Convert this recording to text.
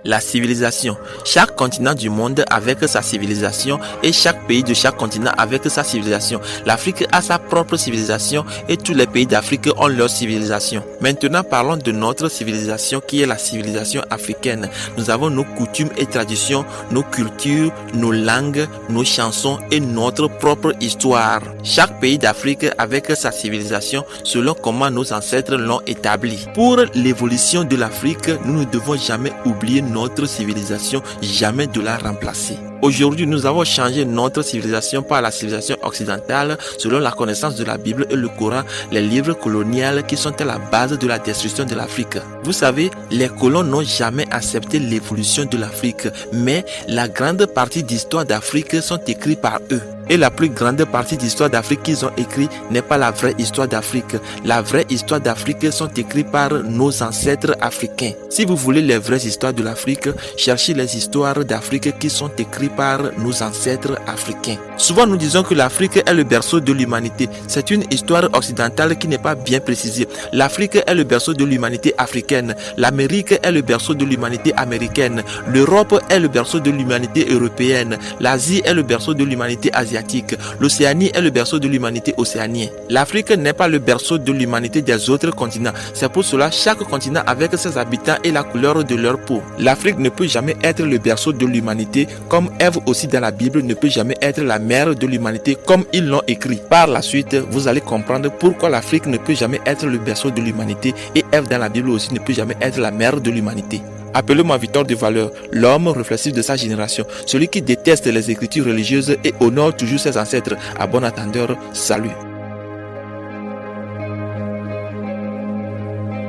La civilisation. Chaque continent du monde avec sa civilisation et chaque pays de chaque continent avec sa civilisation. L'Afrique a sa propre civilisation et tous les pays d'Afrique ont leur civilisation. Maintenant, parlons de notre civilisation qui est la civilisation africaine. Nous avons nos coutumes et traditions, nos cultures, nos langues, nos chansons et notre propre histoire. Chaque pays d'Afrique avec sa civilisation selon comment nos ancêtres l'ont établi. Pour l'évolution de l'Afrique, nous ne devons jamais oublier notre civilisation, jamais de la remplacer. Aujourd'hui, nous avons changé notre civilisation par la civilisation occidentale selon la connaissance de la Bible et le Coran, les livres coloniaux qui sont à la base de la destruction de l'Afrique. Vous savez, les colons n'ont jamais accepté l'évolution de l'Afrique, mais la grande partie d'histoire d'Afrique sont écrites par eux. Et la plus grande partie d'histoire d'Afrique qu'ils ont écrit n'est pas la vraie histoire d'Afrique. La vraie histoire d'Afrique sont écrites par nos ancêtres africains. Si vous voulez les vraies histoires de l'Afrique, cherchez les histoires d'Afrique qui sont écrites par nos ancêtres africains. Souvent nous disons que l'Afrique est le berceau de l'humanité. C'est une histoire occidentale qui n'est pas bien précisée. L'Afrique est le berceau de l'humanité africaine. L'Amérique est le berceau de l'humanité américaine. L'Europe est le berceau de l'humanité européenne. L'Asie est le berceau de l'humanité asiatique. L'Océanie est le berceau de l'humanité océanienne. L'Afrique n'est pas le berceau de l'humanité des autres continents. C'est pour cela chaque continent avec ses habitants et la couleur de leur peau. L'Afrique ne peut jamais être le berceau de l'humanité, comme Ève aussi dans la Bible ne peut jamais être la mère de l'humanité comme ils l'ont écrit. Par la suite, vous allez comprendre pourquoi l'Afrique ne peut jamais être le berceau de l'humanité et Ève dans la Bible aussi ne peut jamais être la mère de l'humanité. Appelez-moi Victor de Valeur, l'homme réflexif de sa génération, celui qui déteste les écritures religieuses et honore toujours ses ancêtres. À bon entendeur, salut.